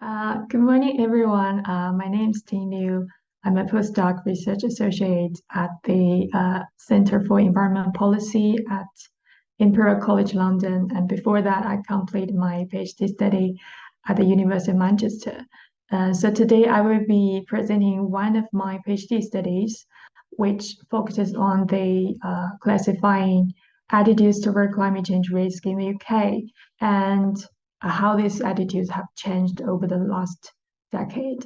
Good morning, everyone. My name is Ting Liu. I'm a postdoc research associate at the Center for Environment Policy at Imperial College London. And before that, I completed my PhD study at the University of Manchester. So today I will be presenting one of my PhD studies, which focuses on the classifying attitudes toward climate change risk in the UK. And how these attitudes have changed over the last decade.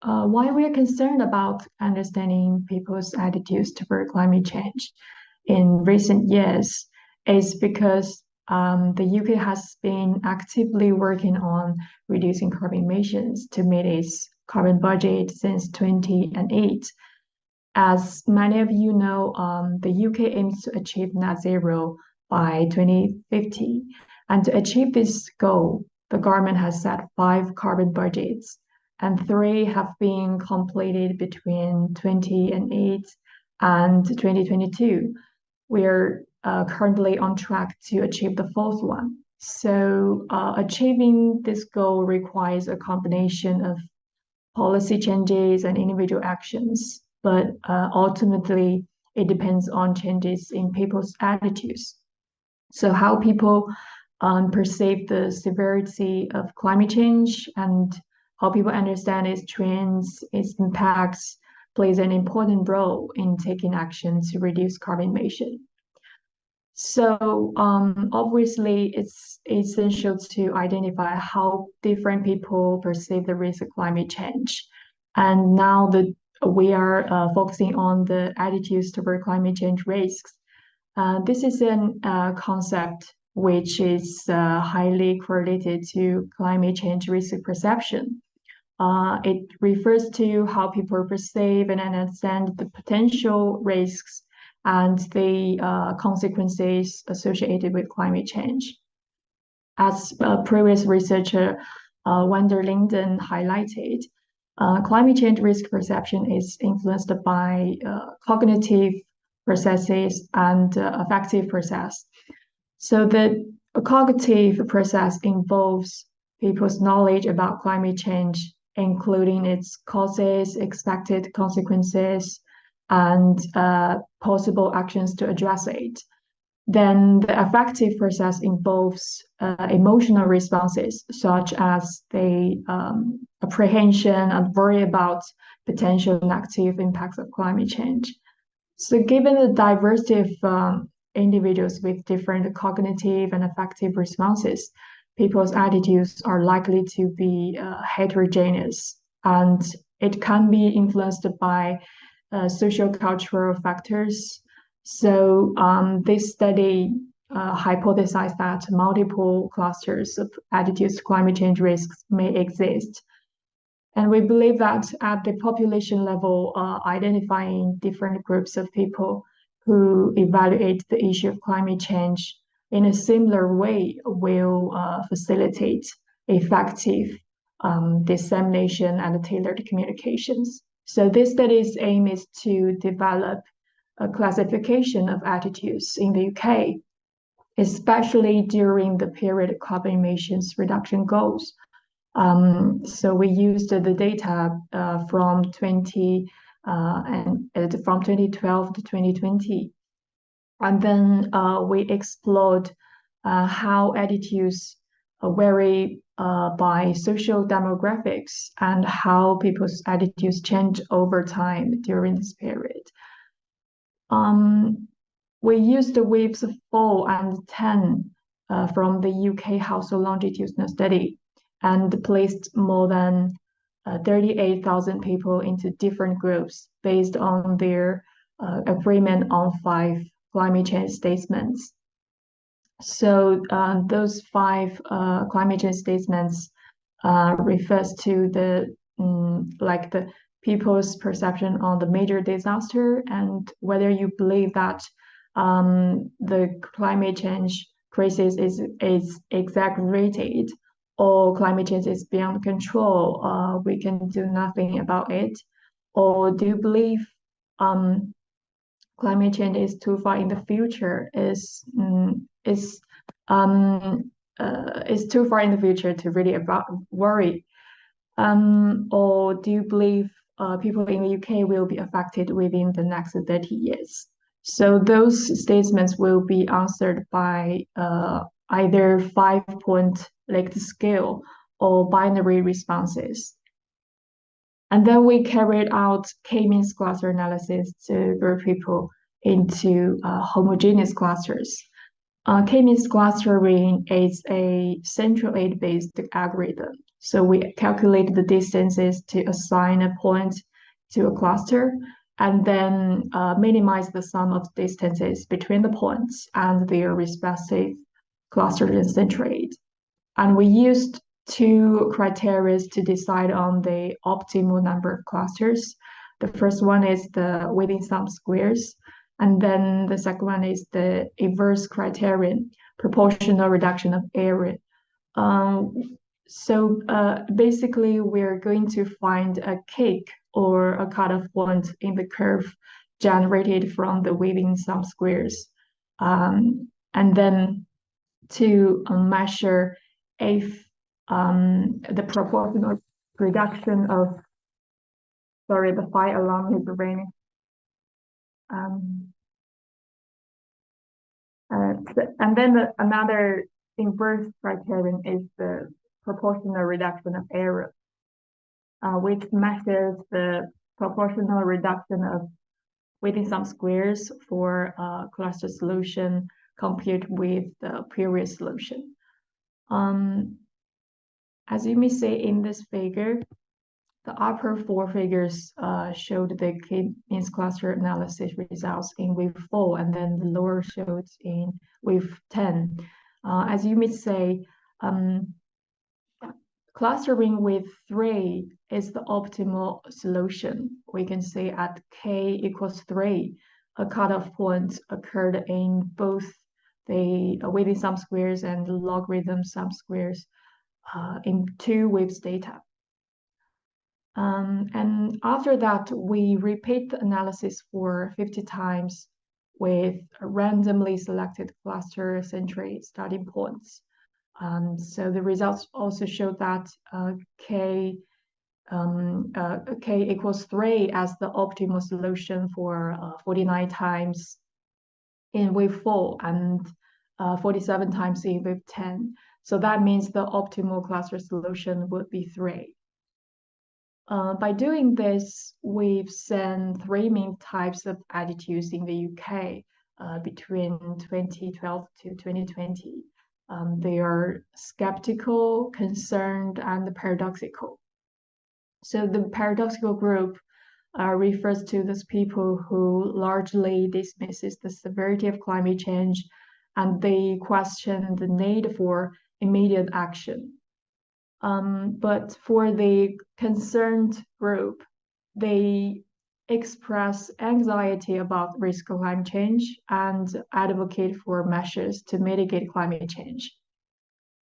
Why we are concerned about understanding people's attitudes toward climate change in recent years is because the UK has been actively working on reducing carbon emissions to meet its carbon budget since 2008. As many of you know, the UK aims to achieve net zero by 2050. And to achieve this goal, the government has set five carbon budgets, and three have been completed between 2008 and 2022. We are currently on track to achieve the fourth one. So, achieving this goal requires a combination of policy changes and individual actions, but ultimately it depends on changes in people's attitudes. So, how people perceive the severity of climate change and how people understand its trends, its impacts, plays an important role in taking action to reduce carbon emission. So obviously, it's essential to identify how different people perceive the risk of climate change. And now that we are focusing on the attitudes toward climate change risks, this is a concept which is highly correlated to climate change risk perception. It refers to how people perceive and understand the potential risks and the consequences associated with climate change. As a previous researcher, Wander Linden highlighted, climate change risk perception is influenced by cognitive processes and affective process. So the cognitive process involves people's knowledge about climate change, including its causes, expected consequences, and possible actions to address it. Then the affective process involves emotional responses, such as the apprehension and worry about potential negative impacts of climate change. So, given the diversity of individuals with different cognitive and affective responses, people's attitudes are likely to be heterogeneous, and it can be influenced by social cultural factors. So this study hypothesized that multiple clusters of attitudes to climate change risks may exist. And we believe that at the population level, identifying different groups of people who evaluate the issue of climate change in a similar way will facilitate effective dissemination and tailored communications. So this study's aim is to develop a classification of attitudes in the UK, especially during the period of carbon emissions reduction goals. So we used the data from 2012 to 2020, and then we explored how attitudes vary by social demographics and how people's attitudes change over time during this period. We used the waves of 4 and 10 from the UK household longitudinal study and placed more than 38,000 people into different groups based on their agreement on 5 climate change statements. So those 5 climate change statements refers to the like the people's perception on the major disaster and whether you believe that the climate change crisis is exaggerated or climate change is beyond control. We can do nothing about it. Or do you believe climate change is too far in the future? Is it's too far in the future to really about worry? Or do you believe people in the UK will be affected within the next 30 years? So those statements will be answered by either 5 point like the scale or binary responses. And then we carried out k-means cluster analysis to group people into homogeneous clusters. K-means clustering is a central aid-based algorithm. So we calculate the distances to assign a point to a cluster and then minimize the sum of distances between the points and their respective clusters and central aid. And we used two criteria to decide on the optimal number of clusters. The first one is the within some squares, and then the second one is the inverse criterion, proportional reduction of area. Basically, we're going to find a cake or a cutoff point in the curve generated from the within some squares. And then to measure if the proportional reduction of, sorry, the fire alarm is ringing. And then another inverse criterion is the proportional reduction of error, which measures the proportional reduction of within some squares for cluster solution compared with the previous solution. As you may see in this figure, the upper four figures showed the k-means cluster analysis results in wave 4, and then the lower showed in wave 10. As you may say, clustering with 3 is the optimal solution. We can say at k equals 3, a cutoff point occurred in both the within some squares and the logarithm sum squares in 2 waves data. And after that, we repeat the analysis for 50 times with randomly selected cluster century starting points. So the results also show that k equals 3 as the optimal solution for 49 times in wave 4 and 47 times in wave 10. So that means the optimal cluster solution would be 3. By doing this, we've seen 3 main types of attitudes in the UK between 2012 to 2020. They are skeptical, concerned, and paradoxical. So the paradoxical group refers to those people who largely dismisses the severity of climate change, and they question the need for immediate action. But for the concerned group, they express anxiety about risk of climate change and advocate for measures to mitigate climate change.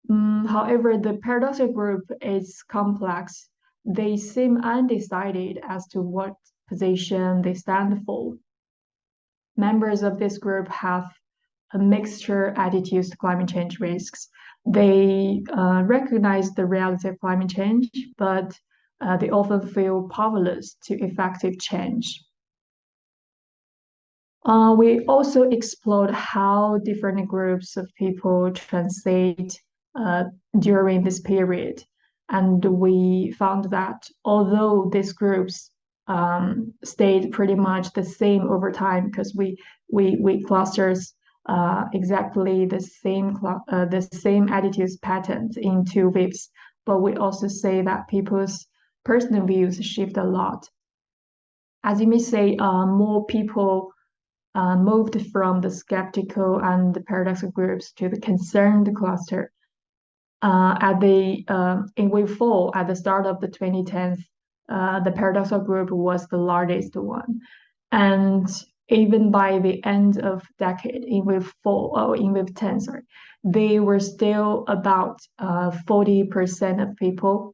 However, the paradoxical group is complex. They seem undecided as to what position they stand for. Members of this group have a mixture attitudes to climate change risks. They recognize the reality of climate change, but they often feel powerless to effective change. We also explored how different groups of people translate during this period. And we found that although these groups stayed pretty much the same over time, because we clusters exactly the same attitudes patterns in 2 waves, but we also say that people's personal views shift a lot. As you may say, more people moved from the skeptical and the paradoxical groups to the concerned cluster. In wave 4, at the start of the 2010s, the paradoxical group was the largest one, and even by the end of decade in wave 10, sorry, they were still about 40% of people,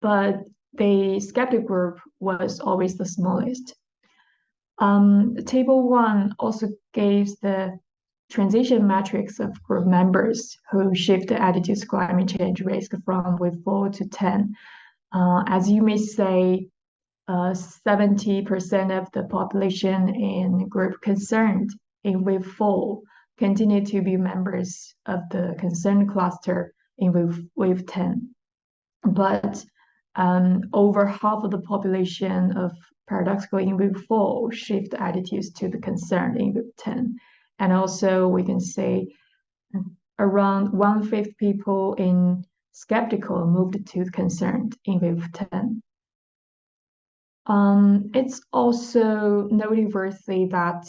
but the skeptic group was always the smallest. Table 1 also gives the transition matrix of group members who shift the attitudes to climate change risk from wave 4 to 10. As you may say, 70% of the population in group concerned in wave 4 continue to be members of the concerned cluster in wave 10. But over half of the population of paradoxically in wave 4 shift attitudes to the concerned in wave 10. And also we can say around 1/5 people in skeptical moved to concerned in wave 10. It's also noteworthy that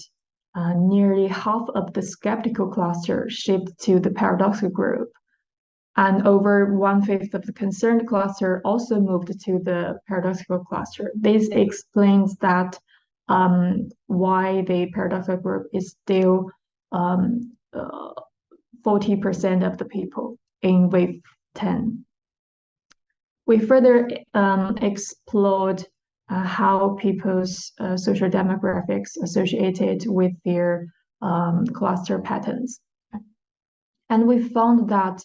nearly half of the skeptical cluster shift to the paradoxical group, and over 1/5 of the concerned cluster also moved to the paradoxical cluster. This explains that why the paradoxical group is still 40% of the people in wave 10. We further explored how people's social demographics associated with their cluster patterns. And we found that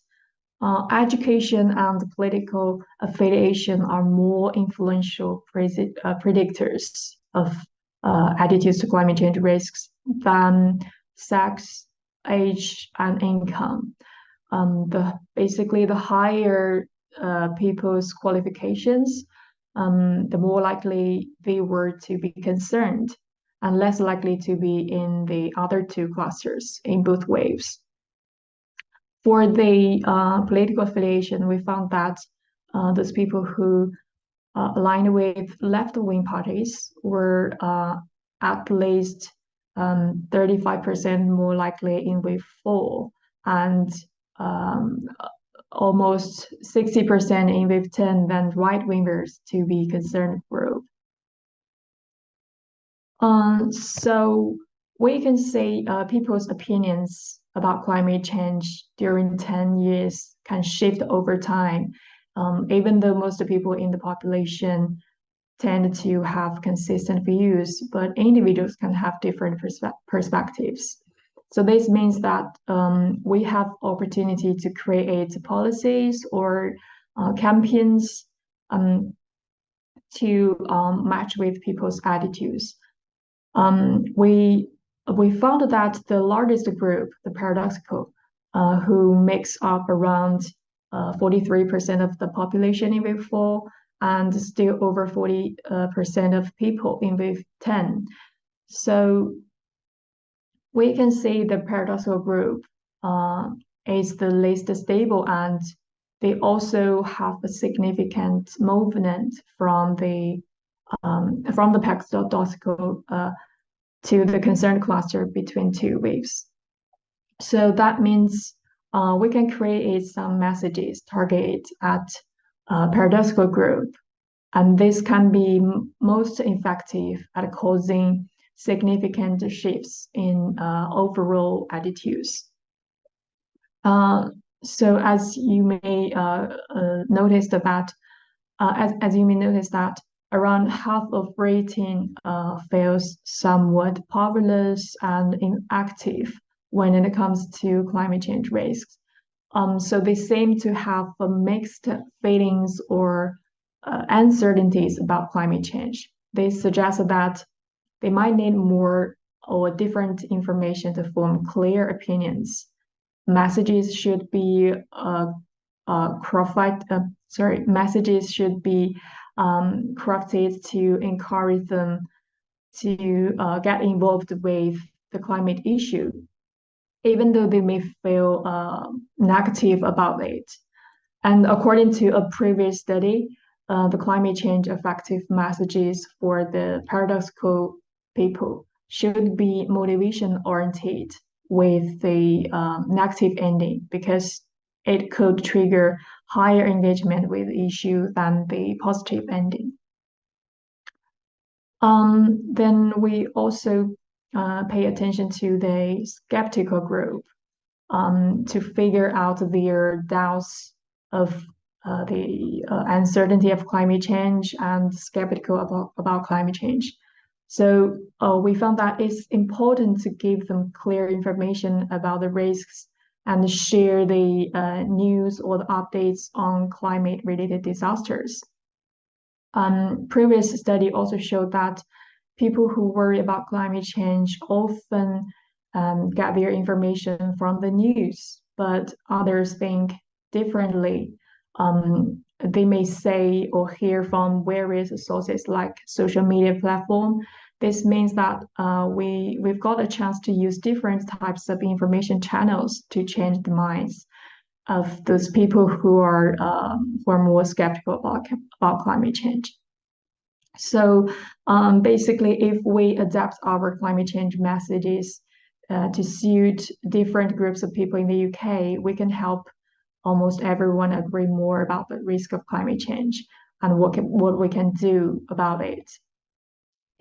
education and political affiliation are more influential predictors of attitudes to climate change risks than sex, age, and income. Basically, the higher people's qualifications, the more likely they were to be concerned and less likely to be in the other two clusters in both waves. For the political affiliation, we found that those people who aligned with left-wing parties were at least 35% more likely in wave 4 and almost 60% in wave 10 than right-wingers to be concerned group. So we can say people's opinions about climate change during 10 years can shift over time, even though most people in the population tend to have consistent views, but individuals can have different perspectives. So this means that we have opportunity to create policies or campaigns to match with people's attitudes. We found that the largest group, the paradoxical, who makes up around 43% of the population in wave 4 and still over 40% of people in wave 10. So we can say the paradoxical group is the least stable, and they also have a significant movement from the paradoxical to the concerned cluster between two waves. So that means we can create some messages targeted at paradoxical group, and this can be most effective at causing significant shifts in overall attitudes. So as you may notice that around half of rating feels somewhat powerless and inactive when it comes to climate change risks. So they seem to have mixed feelings or uncertainties about climate change. They suggest that they might need more or different information to form clear opinions. Messages should be crafted to encourage them to get involved with the climate issue, even though they may feel negative about it. And according to a previous study, the climate change effective messages for the paradoxical people should be motivation oriented with the negative ending, because it could trigger higher engagement with the issue than the positive ending. Then we also pay attention to the skeptical group to figure out their doubts of the uncertainty of climate change and skeptical about climate change. So we found that it's important to give them clear information about the risks and share the news or the updates on climate-related disasters. Previous study also showed that people who worry about climate change often get their information from the news, but others think differently. They may say or hear from various sources like social media platform. This means that we've got a chance to use different types of information channels to change the minds of those people who are more skeptical about climate change. So basically, if we adapt our climate change messages to suit different groups of people in the UK, we can help almost everyone agree more about the risk of climate change and what we can do about it.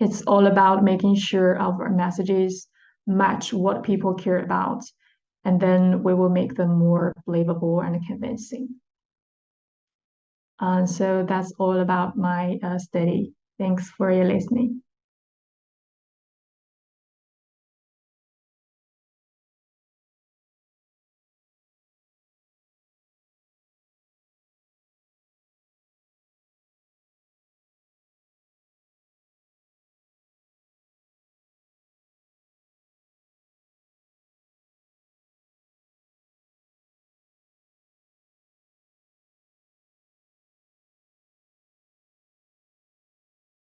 It's all about making sure our messages match what people care about, and then we will make them more believable and convincing. So that's all about my study. Thanks for your listening.